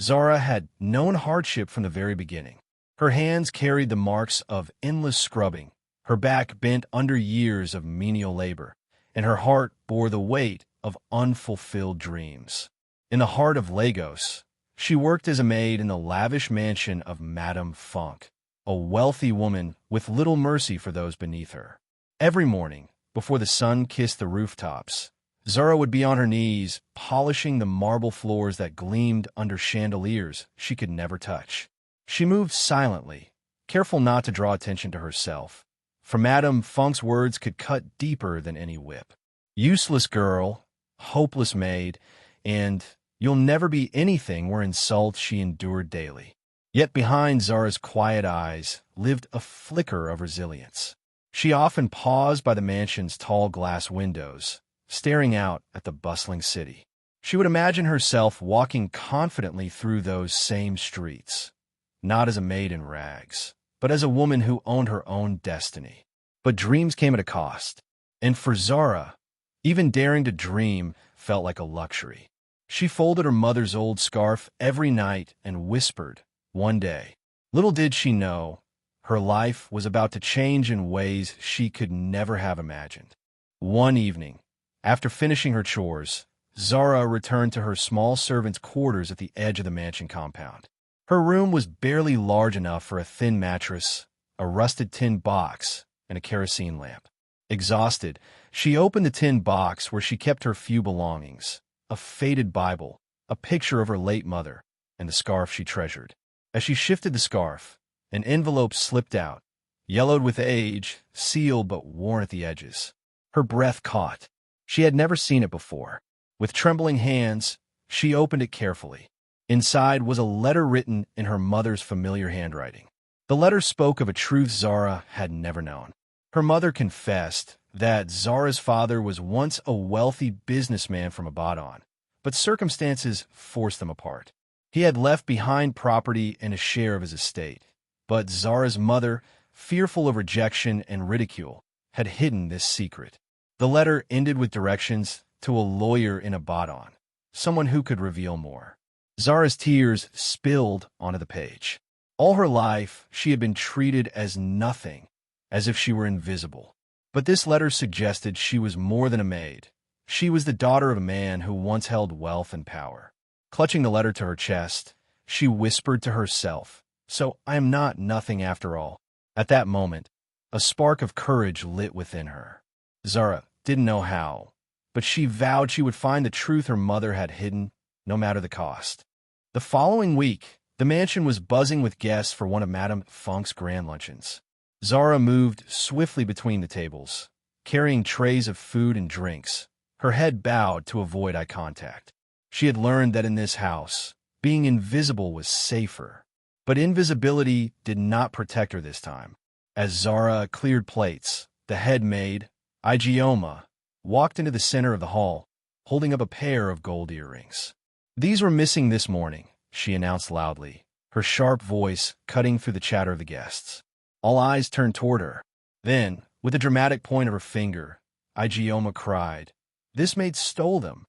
Zara had known hardship from the very beginning. Her hands carried the marks of endless scrubbing, her back bent under years of menial labor, and her heart bore the weight of unfulfilled dreams. In the heart of Lagos, she worked as a maid in the lavish mansion of Madame Funk, a wealthy woman with little mercy for those beneath her. Every morning, before the sun kissed the rooftops, Zara would be on her knees, polishing the marble floors that gleamed under chandeliers she could never touch. She moved silently, careful not to draw attention to herself, for Madame Funk's words could cut deeper than any whip. "Useless girl, hopeless maid, and you'll never be anything" were insults she endured daily. Yet behind Zara's quiet eyes lived a flicker of resilience. She often paused by the mansion's tall glass windows, staring out at the bustling city. She would imagine herself walking confidently through those same streets, not as a maid in rags, but as a woman who owned her own destiny. But dreams came at a cost, and for Zara, even daring to dream felt like a luxury. She folded her mother's old scarf every night and whispered, one day. Little did she know, her life was about to change in ways she could never have imagined. One evening, after finishing her chores, Zara returned to her small servant's quarters at the edge of the mansion compound. Her room was barely large enough for a thin mattress, a rusted tin box, and a kerosene lamp. Exhausted, she opened the tin box where she kept her few belongings, a faded Bible, a picture of her late mother, and the scarf she treasured. As she shifted the scarf, an envelope slipped out, yellowed with age, sealed but worn at the edges. Her breath caught. She had never seen it before. With trembling hands, she opened it carefully. Inside was a letter written in her mother's familiar handwriting. The letter spoke of a truth Zara had never known. Her mother confessed that Zara's father was once a wealthy businessman from Ibadan, but circumstances forced them apart. He had left behind property and a share of his estate, but Zara's mother, fearful of rejection and ridicule, had hidden this secret. The letter ended with directions to a lawyer in Ibadan, someone who could reveal more. Zara's tears spilled onto the page. All her life, she had been treated as nothing, as if she were invisible. But this letter suggested she was more than a maid. She was the daughter of a man who once held wealth and power. Clutching the letter to her chest, she whispered to herself, "So I am not nothing after all." At that moment, a spark of courage lit within her. Zara didn't know how, but she vowed she would find the truth her mother had hidden, no matter the cost. The following week, the mansion was buzzing with guests for one of Madame Funk's grand luncheons. Zara moved swiftly between the tables, carrying trays of food and drinks, her head bowed to avoid eye contact. She had learned that in this house, being invisible was safer. But invisibility did not protect her this time. As Zara cleared plates, the head maid, Ijeoma, walked into the center of the hall, holding up a pair of gold earrings. "These were missing this morning," she announced loudly, her sharp voice cutting through the chatter of the guests. All eyes turned toward her. Then, with a dramatic point of her finger, Ijeoma cried, "This maid stole them."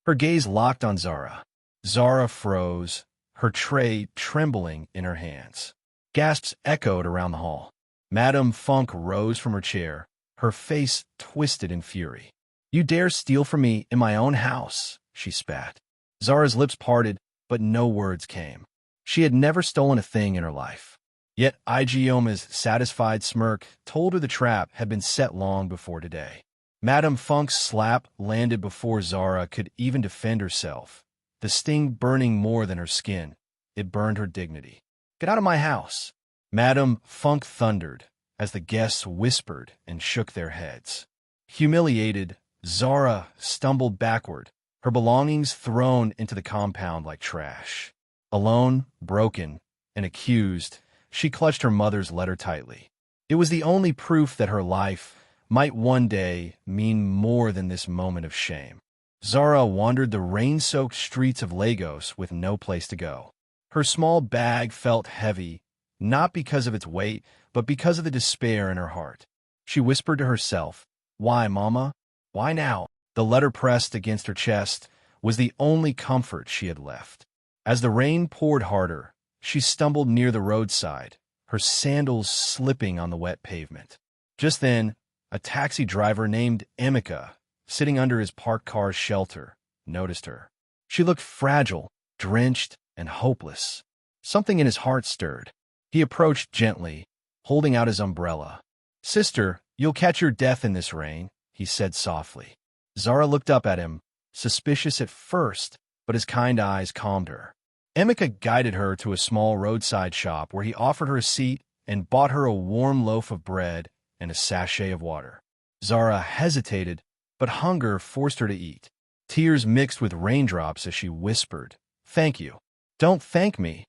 Her gaze locked on Zara. Zara froze, her tray trembling in her hands. Gasps echoed around the hall. Madame Funk rose from her chair, her face twisted in fury. "You dare steal from me in my own house," she spat. Zara's lips parted, but no words came. She had never stolen a thing in her life. Yet Ijeoma's satisfied smirk told her the trap had been set long before today. Madame Funk's slap landed before Zara could even defend herself, the sting burning more than her skin. It burned her dignity. "Get out of my house!" Madame Funk thundered, as the guests whispered and shook their heads. Humiliated, Zara stumbled backward, her belongings thrown into the compound like trash. Alone, broken, and accused, she clutched her mother's letter tightly. It was the only proof that her life might one day mean more than this moment of shame. Zara wandered the rain-soaked streets of Lagos with no place to go. Her small bag felt heavy, not because of its weight, but because of the despair in her heart. She whispered to herself, "Why, Mama? Why now?" The letter pressed against her chest was the only comfort she had left. As the rain poured harder, she stumbled near the roadside, her sandals slipping on the wet pavement. Just then, a taxi driver named Emeka, sitting under his parked car's shelter, noticed her. She looked fragile, drenched, and hopeless. Something in his heart stirred. He approached gently, holding out his umbrella. "Sister, you'll catch your death in this rain," he said softly. Zara looked up at him, suspicious at first, but his kind eyes calmed her. Emeka guided her to a small roadside shop where he offered her a seat and bought her a warm loaf of bread and a sachet of water. Zara hesitated, but hunger forced her to eat. Tears mixed with raindrops as she whispered, "Thank you." "Don't thank me,"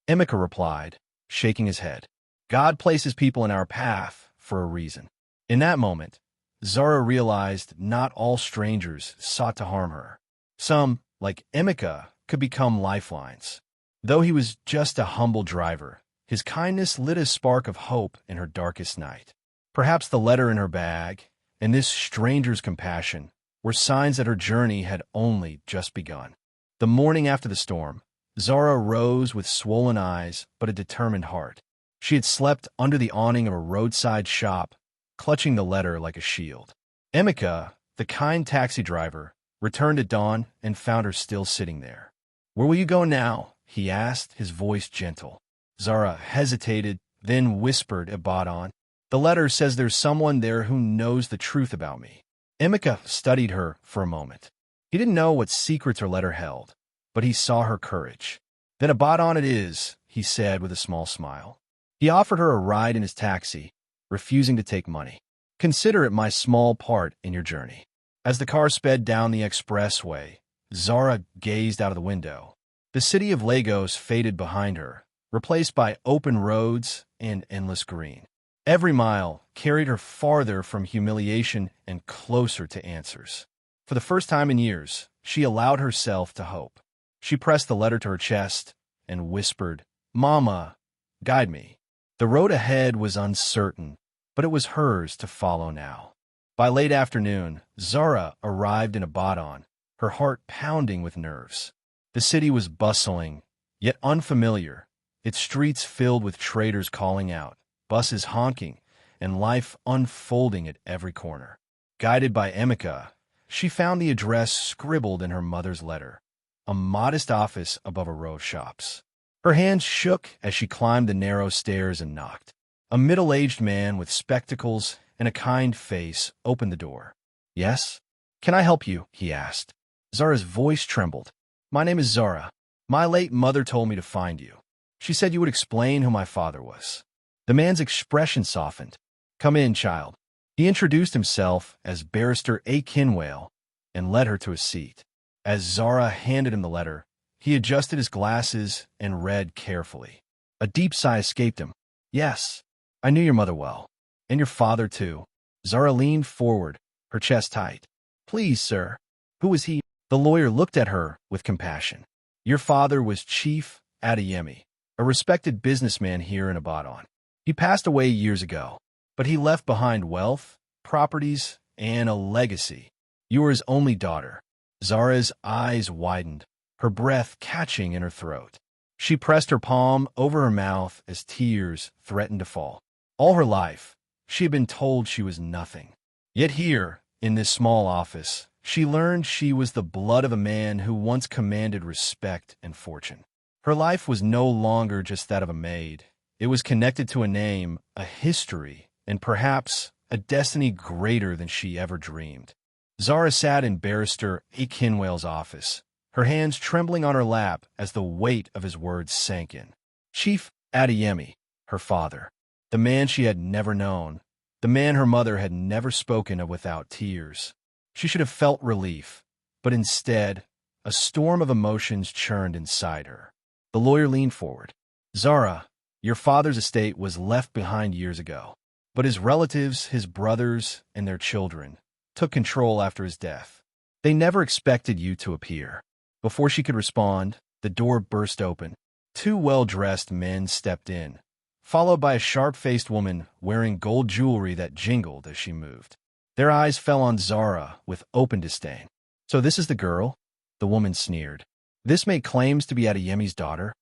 Emeka replied, shaking his head. "God places people in our path for a reason." In that moment, Zara realized not all strangers sought to harm her. Some, like Emeka, could become lifelines. Though he was just a humble driver, his kindness lit a spark of hope in her darkest night. Perhaps the letter in her bag and this stranger's compassion were signs that her journey had only just begun. The morning after the storm, Zara rose with swollen eyes but a determined heart. She had slept under the awning of a roadside shop, clutching the letter like a shield. Emeka, the kind taxi driver, returned at dawn and found her still sitting there. "Where will you go now?" he asked, his voice gentle. Zara hesitated, then whispered Ibadan. "The letter says there's someone there who knows the truth about me." Emeka studied her for a moment. He didn't know what secrets her letter held, but he saw her courage. "Then Ibadan it is," he said with a small smile. He offered her a ride in his taxi, refusing to take money. "Consider it my small part in your journey." As the car sped down the expressway, Zara gazed out of the window. The city of Lagos faded behind her, replaced by open roads and endless green. Every mile carried her farther from humiliation and closer to answers. For the first time in years, she allowed herself to hope. She pressed the letter to her chest and whispered, "Mama, guide me." The road ahead was uncertain, but it was hers to follow now. By late afternoon, Zara arrived in Ibadan, her heart pounding with nerves. The city was bustling, yet unfamiliar, its streets filled with traders calling out, buses honking, and life unfolding at every corner. Guided by Emeka, she found the address scribbled in her mother's letter, a modest office above a row of shops. Her hands shook as she climbed the narrow stairs and knocked. A middle-aged man with spectacles and a kind face opened the door. "Yes? Can I help you?" he asked. Zara's voice trembled. "My name is Zara. My late mother told me to find you. She said you would explain who my father was." The man's expression softened. "Come in, child." He introduced himself as Barrister Akinwale and led her to a seat. As Zara handed him the letter, he adjusted his glasses and read carefully. A deep sigh escaped him. "Yes, I knew your mother well. And your father, too." Zara leaned forward, her chest tight. "Please, sir." "Who was he?" The lawyer looked at her with compassion. "Your father was Chief Adeyemi, a respected businessman here in Ibadan. He passed away years ago, but he left behind wealth, properties, and a legacy. You were his only daughter." Zara's eyes widened, her breath catching in her throat. She pressed her palm over her mouth as tears threatened to fall. All her life, she had been told she was nothing. Yet here, in this small office, she learned she was the blood of a man who once commanded respect and fortune. Her life was no longer just that of a maid. It was connected to a name, a history, and perhaps a destiny greater than she ever dreamed. Zara sat in Barrister Akinwale's office, her hands trembling on her lap as the weight of his words sank in. Chief Adeyemi, her father, the man she had never known, the man her mother had never spoken of without tears. She should have felt relief, but instead, a storm of emotions churned inside her. The lawyer leaned forward. "Zara, your father's estate was left behind years ago, but his relatives, his brothers, and their children took control after his death. They never expected you to appear." Before she could respond, the door burst open. Two well-dressed men stepped in, followed by a sharp-faced woman wearing gold jewelry that jingled as she moved. Their eyes fell on Zara with open disdain. "So this is the girl?" The woman sneered. This maid claims to be Adeyemi's daughter.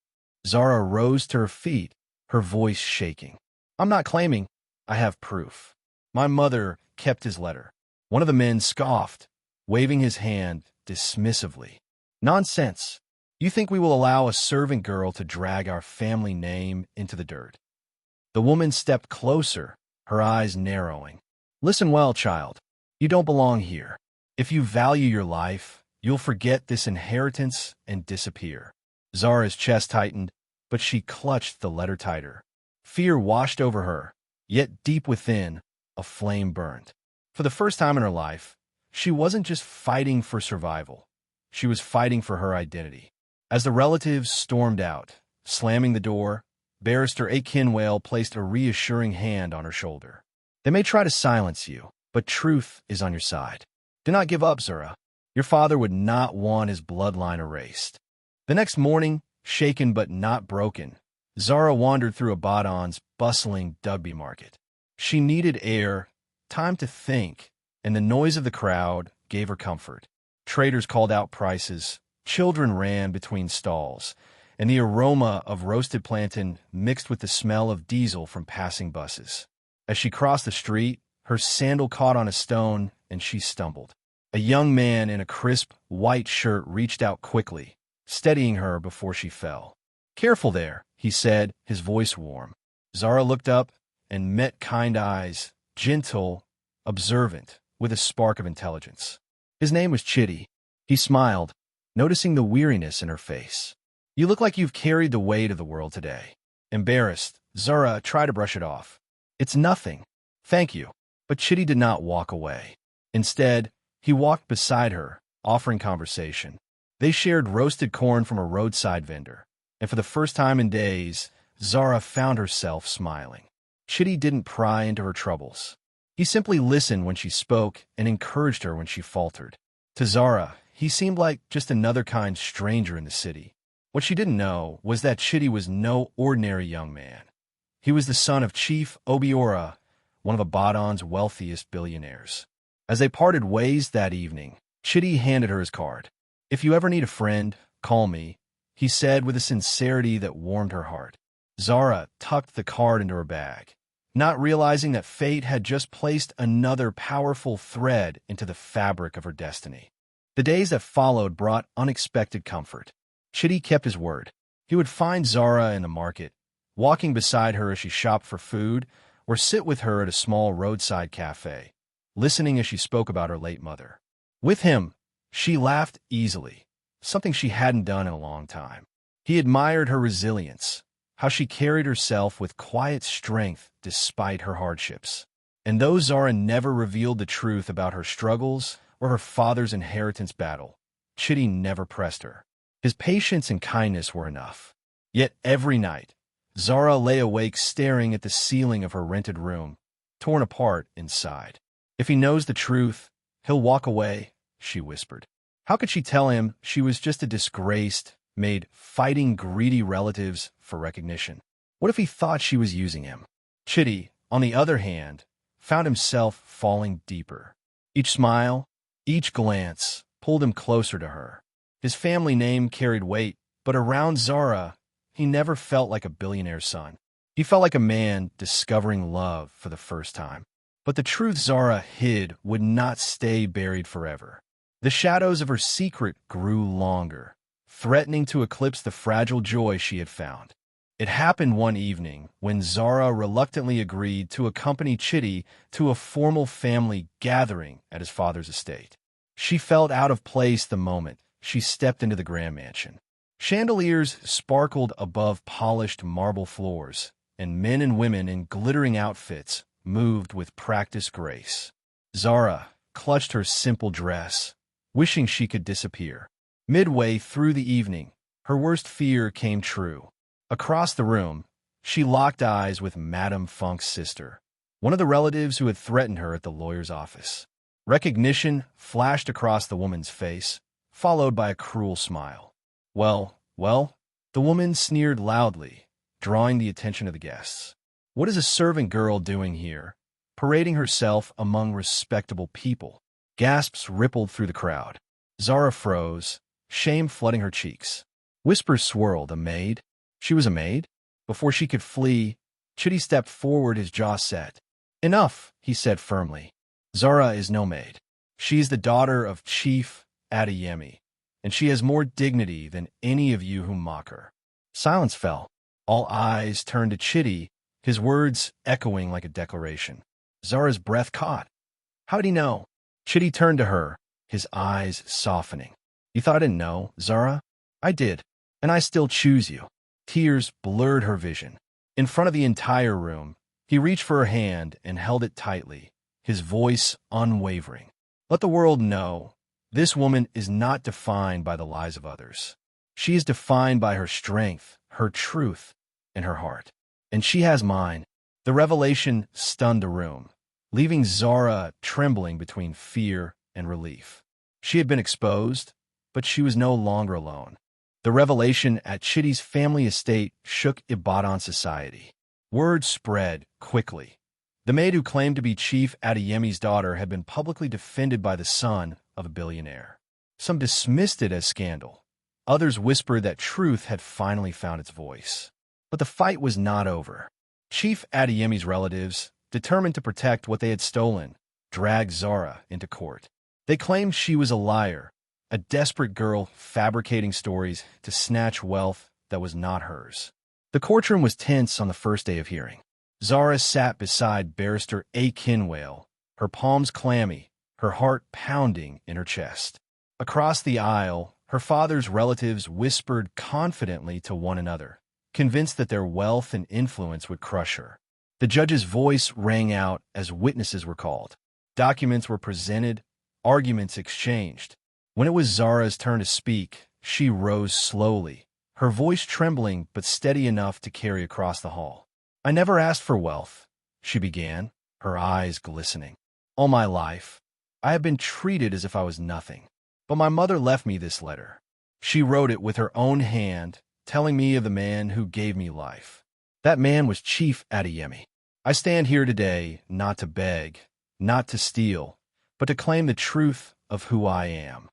Zara rose to her feet, her voice shaking. I'm not claiming. I have proof. My mother kept his letter. One of the men scoffed, waving his hand dismissively. Nonsense. You think we will allow a servant girl to drag our family name into the dirt? The woman stepped closer, her eyes narrowing. Listen well, child. You don't belong here. If you value your life, you'll forget this inheritance and disappear. Zara's chest tightened, but she clutched the letter tighter. Fear washed over her, yet deep within, a flame burned. For the first time in her life, she wasn't just fighting for survival. She was fighting for her identity. As the relatives stormed out, slamming the door, Barrister Akinwale placed a reassuring hand on her shoulder. They may try to silence you, but truth is on your side. Do not give up, Zara. Your father would not want his bloodline erased. The next morning, shaken but not broken, Zara wandered through Abaddon's bustling Dugby market. She needed air, time to think, and the noise of the crowd gave her comfort. Traders called out prices, children ran between stalls, and the aroma of roasted plantain mixed with the smell of diesel from passing buses. As she crossed the street, her sandal caught on a stone, and she stumbled. A young man in a crisp, white shirt reached out quickly, steadying her before she fell. Careful there, he said, his voice warm. Zara looked up and met kind eyes, gentle, observant, with a spark of intelligence. His name was Chitty. He smiled, noticing the weariness in her face. You look like you've carried the weight of the world today. Embarrassed, Zara tried to brush it off. It's nothing. Thank you. But Chitty did not walk away. Instead, he walked beside her, offering conversation. They shared roasted corn from a roadside vendor, and for the first time in days, Zara found herself smiling. Chitty didn't pry into her troubles. He simply listened when she spoke and encouraged her when she faltered. To Zara, he seemed like just another kind stranger in the city. What she didn't know was that Chitty was no ordinary young man. He was the son of Chief Obiora, one of Abaddon's wealthiest billionaires. As they parted ways that evening, Chitty handed her his card. If you ever need a friend, call me, he said with a sincerity that warmed her heart. Zara tucked the card into her bag, not realizing that fate had just placed another powerful thread into the fabric of her destiny. The days that followed brought unexpected comfort. Chitty kept his word. He would find Zara in the market, walking beside her as she shopped for food, or sit with her at a small roadside cafe, listening as she spoke about her late mother. With him, she laughed easily, something she hadn't done in a long time. He admired her resilience, how she carried herself with quiet strength despite her hardships. And though Zara never revealed the truth about her struggles or her father's inheritance battle, Chitty never pressed her. His patience and kindness were enough. Yet every night, Zara lay awake staring at the ceiling of her rented room, torn apart inside. If he knows the truth, he'll walk away, she whispered. How could she tell him she was just a disgraced maid fighting greedy relatives for recognition? What if he thought she was using him? Chitty, on the other hand, found himself falling deeper. Each smile, each glance pulled him closer to her. His family name carried weight, but around Zara, he never felt like a billionaire's son. He felt like a man discovering love for the first time. But the truth Zara hid would not stay buried forever. The shadows of her secret grew longer, threatening to eclipse the fragile joy she had found. It happened one evening when Zara reluctantly agreed to accompany Chitty to a formal family gathering at his father's estate. She felt out of place the moment she stepped into the grand mansion. Chandeliers sparkled above polished marble floors, and men and women in glittering outfits moved with practiced grace. Zara clutched her simple dress, wishing she could disappear. Midway through the evening, her worst fear came true. Across the room, she locked eyes with Madame Funk's sister, one of the relatives who had threatened her at the lawyer's office. Recognition flashed across the woman's face, followed by a cruel smile. Well, the woman sneered loudly, drawing the attention of the guests. What is a servant girl doing here, parading herself among respectable people? Gasps rippled through the crowd. Zara froze, shame flooding her cheeks. Whispers swirled. A maid? She was a maid? Before she could flee, Chitty stepped forward, his jaw set. Enough, he said firmly. Zara is no maid. She's the daughter of Chief Adeyemi, and she has more dignity than any of you who mock her. Silence fell. All eyes turned to Chitty, his words echoing like a declaration. Zara's breath caught. How'd he know? Chitty turned to her, his eyes softening. You thought I didn't know, Zara? I did, and I still choose you. Tears blurred her vision. In front of the entire room, he reached for her hand and held it tightly, his voice unwavering. Let the world know, this woman is not defined by the lies of others. She is defined by her strength, her truth, and her heart. And she has mine. The revelation stunned the room, leaving Zara trembling between fear and relief. She had been exposed, but she was no longer alone. The revelation at Chitty's family estate shook Ibadan society. Word spread quickly. The maid who claimed to be Chief Adeyemi's daughter had been publicly defended by the son of a billionaire. Some dismissed it as scandal. Others whispered that truth had finally found its voice. But the fight was not over. Chief Adeyemi's relatives, determined to protect what they had stolen, dragged Zara into court. They claimed she was a liar, a desperate girl fabricating stories to snatch wealth that was not hers. The courtroom was tense on the first day of hearing. Zara sat beside Barrister A. Kinwale, her palms clammy, her heart pounding in her chest. Across the aisle, her father's relatives whispered confidently to one another, convinced that their wealth and influence would crush her. The judge's voice rang out as witnesses were called. Documents were presented, arguments exchanged. When it was Zara's turn to speak, she rose slowly, her voice trembling but steady enough to carry across the hall. I never asked for wealth, she began, her eyes glistening. All my life, I have been treated as if I was nothing. But my mother left me this letter. She wrote it with her own hand, telling me of the man who gave me life. That man was Chief Adeyemi. I stand here today not to beg, not to steal, but to claim the truth of who I am.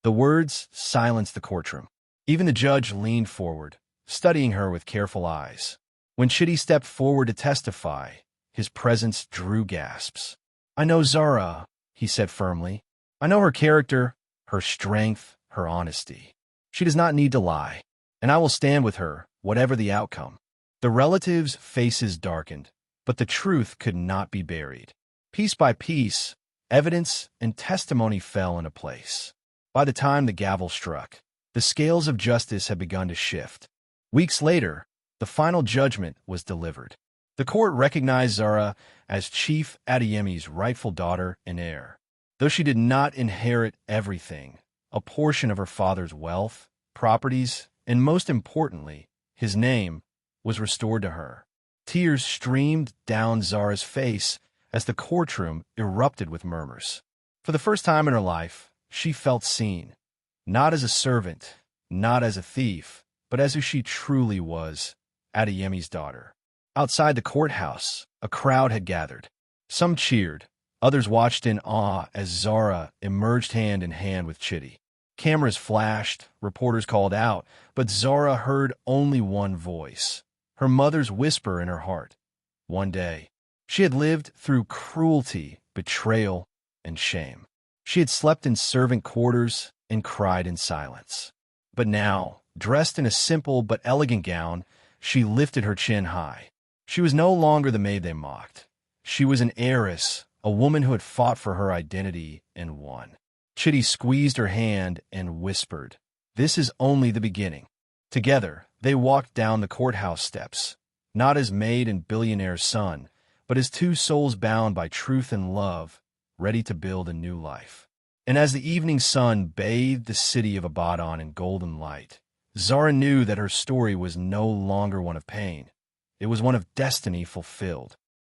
The words silenced the courtroom. Even the judge leaned forward, studying her with careful eyes. When Chitty stepped forward to testify, his presence drew gasps. I know Zara, he said firmly. I know her character, her strength, her honesty. She does not need to lie, and I will stand with her, whatever the outcome. The relatives' faces darkened, but the truth could not be buried. Piece by piece, evidence and testimony fell into place. By the time the gavel struck, the scales of justice had begun to shift. Weeks later, the final judgment was delivered. The court recognized Zara as Chief Adeyemi's rightful daughter and heir. Though she did not inherit everything, a portion of her father's wealth, properties, and most importantly, his name, was restored to her. Tears streamed down Zara's face as the courtroom erupted with murmurs. For the first time in her life, she felt seen, not as a servant, not as a thief, but as who she truly was, Adeyemi's daughter. Outside the courthouse, a crowd had gathered. Some cheered, others watched in awe as Zara emerged hand in hand with Chitty. Cameras flashed, reporters called out, but Zara heard only one voice, her mother's whisper in her heart. One day, she had lived through cruelty, betrayal, and shame. She had slept in servant quarters and cried in silence. But now, dressed in a simple but elegant gown, she lifted her chin high. She was no longer the maid they mocked. She was an heiress, a woman who had fought for her identity and won. Chitty squeezed her hand and whispered, "This is only the beginning." Together, they walked down the courthouse steps, not as maid and billionaire's son, but as two souls bound by truth and love, ready to build a new life. And as the evening sun bathed the city of Ibadan in golden light, Zara knew that her story was no longer one of pain. It was one of destiny fulfilled.